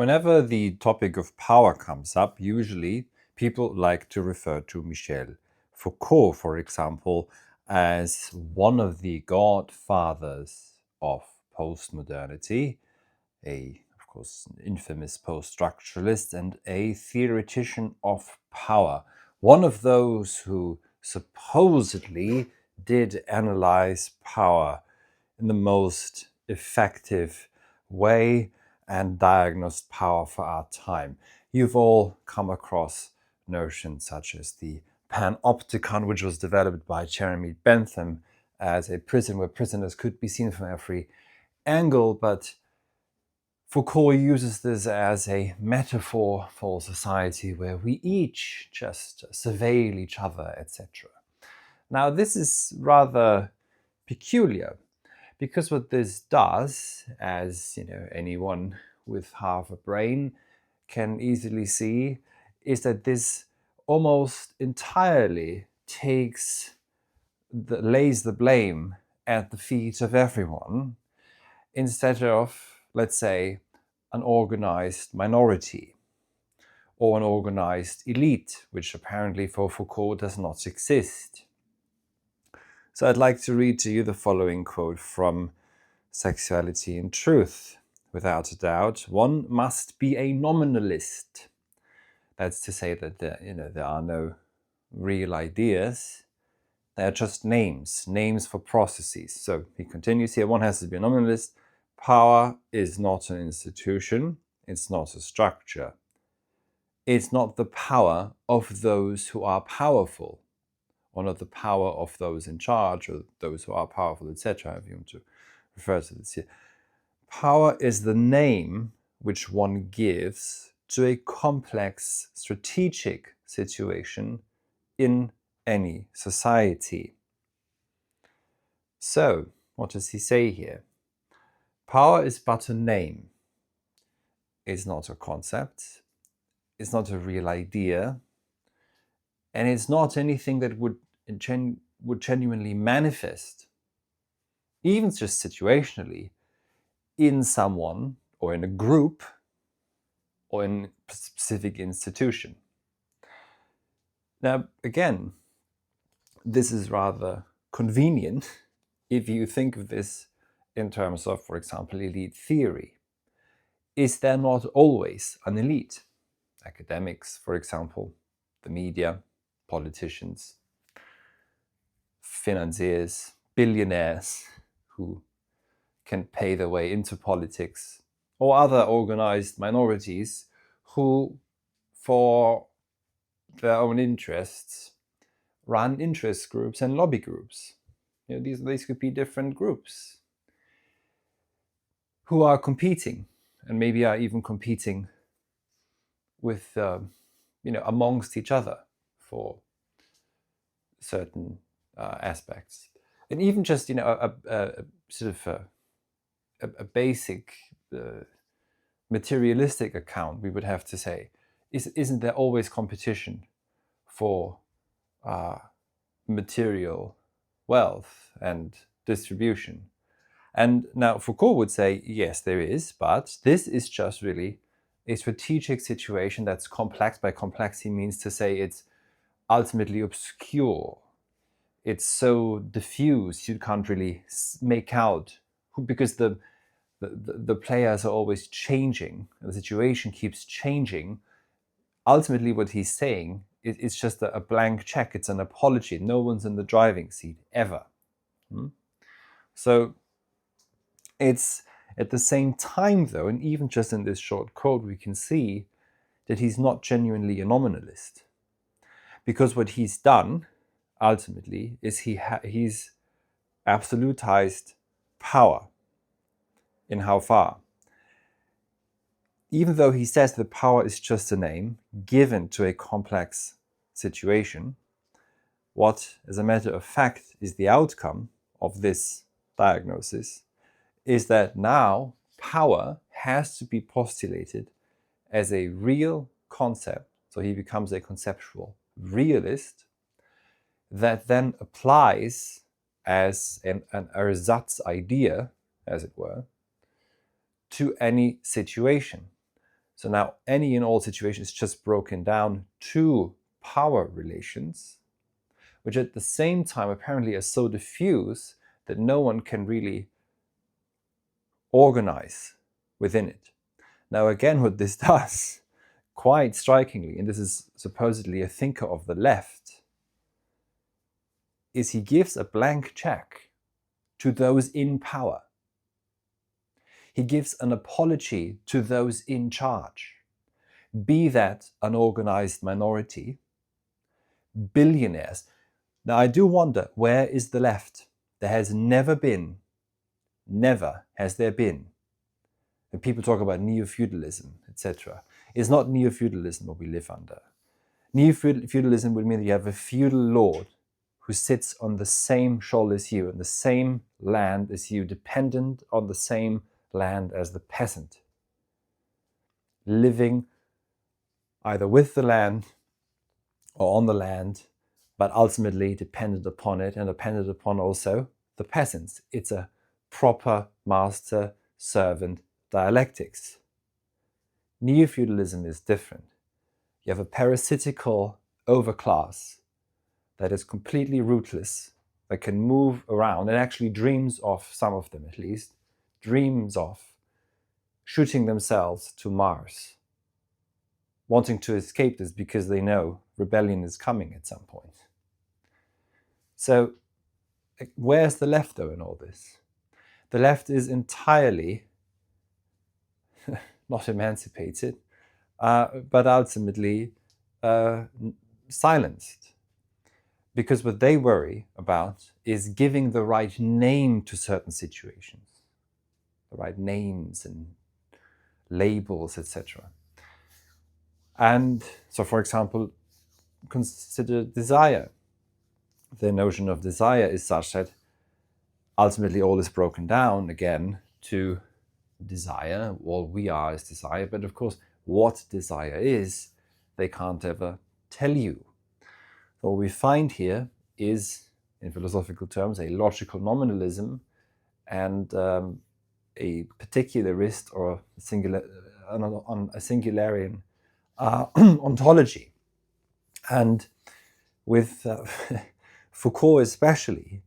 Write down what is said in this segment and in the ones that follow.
Whenever the topic of power comes up, usually people like to refer to Michel Foucault, for example, as one of the godfathers of postmodernity, of course, an infamous post-structuralist and a theoretician of power. One of those who supposedly did analyze power in the most effective way and diagnosed power for our time. You've all come across notions such as the panopticon, which was developed by Jeremy Bentham as a prison where prisoners could be seen from every angle, but Foucault uses this as a metaphor for society where we each just surveil each other, etc. Now, this is rather peculiar, because what this does, as anyone with half a brain can easily see, is that this almost entirely lays the blame at the feet of everyone, instead of, let's say, an organized minority or an organized elite, which apparently for Foucault does not exist. So I'd like to read to you the following quote from Sexuality and Truth. Without a doubt, one must be a nominalist. That's to say that there are no real ideas. They are just names for processes. So he continues here, one has to be a nominalist. Power is not an institution. It's not a structure. It's not the power of those who are powerful, or not the power of those in charge, or those who are powerful, etc., if you want to refer to this here. Power is the name which one gives to a complex strategic situation in any society. So, what does he say here? Power is but a name. It's not a concept. It's not a real idea. And it's not anything that would genuinely manifest, even just situationally, in someone or in a group or in a specific institution. Now, again, this is rather convenient if you think of this in terms of, for example, elite theory. Is there not always an elite? Academics, for example, the media, politicians, financiers, billionaires who can pay their way into politics, or other organized minorities who, for their own interests, run interest groups and lobby groups. These could be different groups who are competing, and maybe are even competing with, amongst each other for certain aspects. And even just, a sort of a basic materialistic account, we would have to say, isn't there always competition for material wealth and distribution? And now Foucault would say, yes, there is, but this is just really a strategic situation that's complex. By complex, he means to say it's ultimately obscure. It's so diffuse, you can't really make out because the players are always changing, the situation keeps changing. Ultimately, what he's saying is just a blank check. It's an apology. No one's in the driving seat ever. So it's at the same time, though, and even just in this short quote, we can see that he's not genuinely a nominalist, because what he's done ultimately is he's absolutized power. In how far? Even though he says that power is just a name given to a complex situation, what, as a matter of fact, is the outcome of this diagnosis is that now power has to be postulated as a real concept. So he becomes a conceptual realist that then applies as an ersatz idea, as it were, to any situation. So now any and all situations is just broken down to power relations, which at the same time apparently are so diffuse that no one can really organize within it. Now again, what this does, quite strikingly, and this is supposedly a thinker of the left, is he gives a blank check to those in power. He gives an apology to those in charge, be that an organized minority, billionaires. Now I do wonder, where is the left? There has never has there been, when people talk about neo-feudalism, etc. It's not neo-feudalism what we live under. Neo-feudalism would mean that you have a feudal lord who sits on the same shoal as you, on the same land as you, dependent on the same land as the peasant, living either with the land or on the land, but ultimately dependent upon it and dependent upon also the peasants. It's a proper master-servant dialectics. Neo-feudalism is different. You have a parasitical overclass that is completely rootless, that can move around and actually dreams of, some of them at least, dreams of shooting themselves to Mars, wanting to escape this because they know rebellion is coming at some point. So where's the left though in all this? The left is entirely not emancipated, but ultimately silenced. Because what they worry about is giving the right name to certain situations, the right names and labels, etc. And so, for example, consider desire. The notion of desire is such that ultimately all is broken down again to desire. All we are is desire, but of course, what desire is, they can't ever tell you. So what we find here is, in philosophical terms, a logical nominalism and a particularist or a singularian ontology. And with Foucault especially,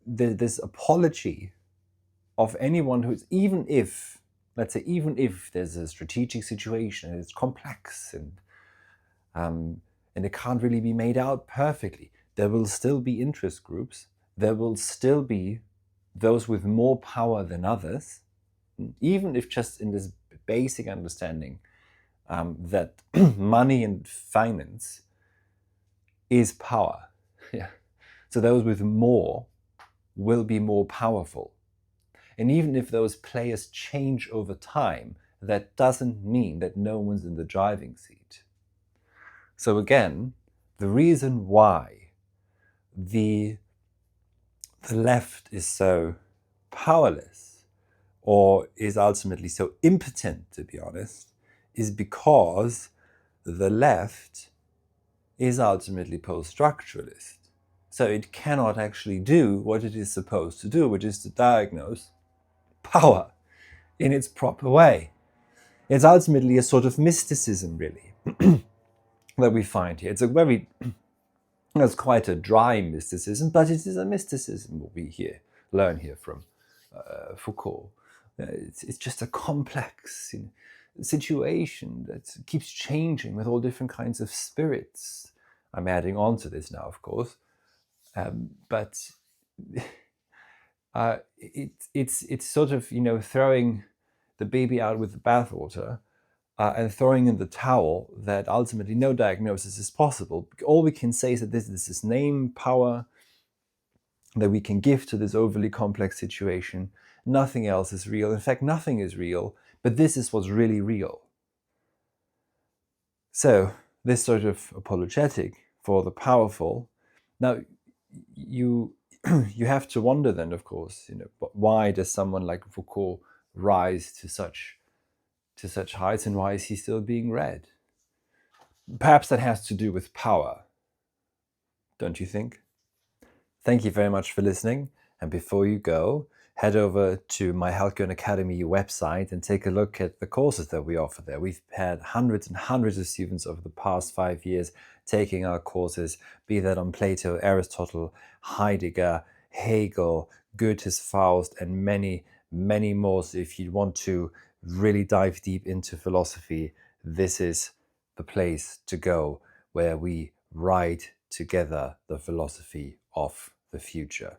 this apology of anyone who's, even if there's a strategic situation and it's complex and it can't really be made out perfectly, there will still be interest groups, there will still be those with more power than others, even if just in this basic understanding that money and finance is power. Yeah. So those with more will be more powerful. And even if those players change over time, that doesn't mean that no one's in the driving seat. So again, the reason why the left is so powerless, or is ultimately so impotent, to be honest, is because the left is ultimately post-structuralist. So it cannot actually do what it is supposed to do, which is to diagnose power in its proper way. It's ultimately a sort of mysticism, really, that we find here. It's quite a dry mysticism, but it is a mysticism what we learn here from Foucault. It's just a complex situation that keeps changing with all different kinds of spirits. I'm adding on to this now, of course, but it's sort of throwing the baby out with the bathwater and throwing in the towel that ultimately no diagnosis is possible. All we can say is that this is name power that we can give to this overly complex situation. Nothing else is real. In fact, nothing is real, but this is what's really real. So this sort of apologetic for the powerful. Now, you have to wonder then, of course, why does someone like Foucault rise to such heights, and why is he still being read? Perhaps that has to do with power, don't you think? Thank you very much for listening. And before you go, head over to my Halcyon Academy website and take a look at the courses that we offer there. We've had hundreds and hundreds of students over the past 5 years taking our courses, be that on Plato, Aristotle, Heidegger, Hegel, Goethe's Faust, and many, many more. So if you want to really dive deep into philosophy, this is the place to go, where we write together the philosophy of the future.